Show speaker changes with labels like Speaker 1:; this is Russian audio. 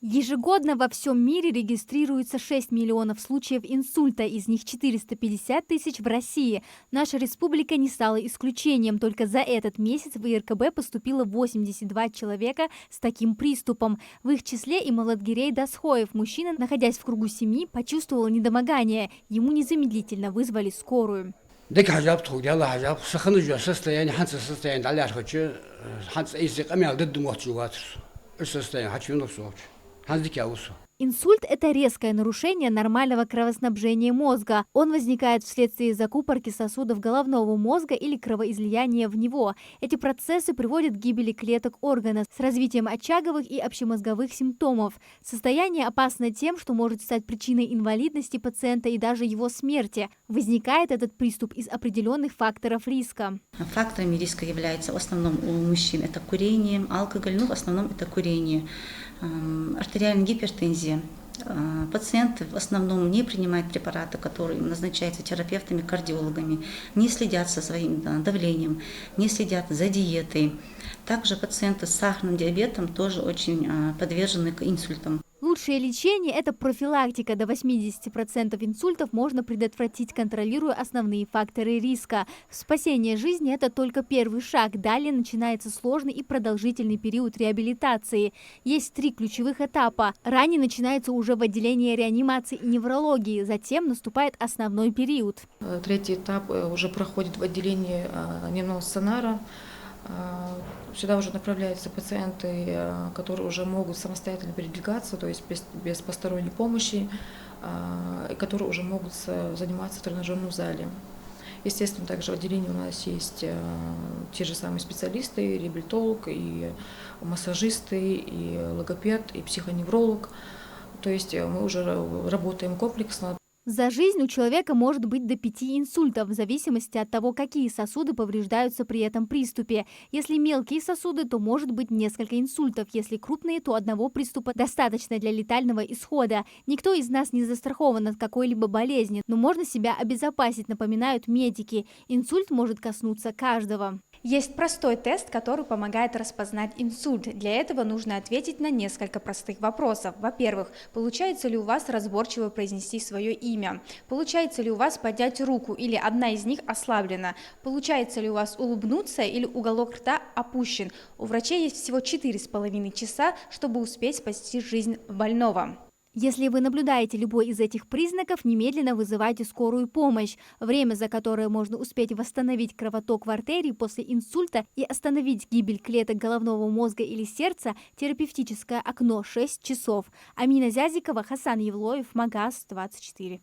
Speaker 1: Ежегодно во всем мире регистрируется 6 миллионов случаев инсульта, из них 450 тысяч в России. Наша республика не стала исключением. Только за этот месяц в ИРКБ поступило 82 человека с таким приступом. В их числе и Молодгирей Дасхоев. Мужчина, находясь в кругу семьи, почувствовал недомогание. Ему незамедлительно вызвали скорую. Инсульт – это резкое нарушение нормального кровоснабжения мозга. Он возникает вследствие закупорки сосудов головного мозга или кровоизлияния в него. Эти процессы приводят к гибели клеток органа с развитием очаговых и общемозговых симптомов. Состояние опасно тем, что может стать причиной инвалидности пациента и даже его смерти. Возникает этот приступ из определенных факторов риска.
Speaker 2: Факторами риска являются в основном у мужчин это курение, алкоголь, в основном это курение. Артериальная гипертензия. Пациенты в основном не принимают препараты, которые им назначаются терапевтами, кардиологами, не следят со своим давлением, не следят за диетой. Также пациенты с сахарным диабетом тоже очень подвержены к инсультам.
Speaker 1: Лучшее лечение – это профилактика. До 80% инсультов можно предотвратить, контролируя основные факторы риска. Спасение жизни – это только первый шаг. Далее начинается сложный и продолжительный период реабилитации. Есть 3 ключевых этапа. Ранее начинается уже в отделении реанимации и неврологии. Затем наступает основной период.
Speaker 3: 3-й этап уже проходит в отделении дневного стационара. Сюда уже направляются пациенты, которые уже могут самостоятельно передвигаться, то есть без посторонней помощи, и которые уже могут заниматься в тренажерном зале. Естественно, также в отделении у нас есть те же самые специалисты, и реабилитолог, и массажисты, и логопед, и психоневролог. То есть мы уже работаем комплексно.
Speaker 1: За жизнь у человека может быть до 5 инсультов, в зависимости от того, какие сосуды повреждаются при этом приступе. Если мелкие сосуды, то может быть несколько инсультов. Если крупные, то одного приступа достаточно для летального исхода. Никто из нас не застрахован от какой-либо болезни, но можно себя обезопасить, напоминают медики. Инсульт может коснуться каждого.
Speaker 4: Есть простой тест, который помогает распознать инсульт. Для этого нужно ответить на несколько простых вопросов. Во-первых, получается ли у вас разборчиво произнести свое имя? Получается ли у вас поднять руку или одна из них ослаблена? Получается ли у вас улыбнуться или уголок рта опущен? У врачей есть всего 4,5 часа, чтобы успеть спасти жизнь больного.
Speaker 1: Если вы наблюдаете любой из этих признаков, немедленно вызывайте скорую помощь. Время, за которое можно успеть восстановить кровоток в артерии после инсульта и остановить гибель клеток головного мозга или сердца, терапевтическое окно 6 часов. Амина Зязикова, Хасан Евлоев, Магаз 24.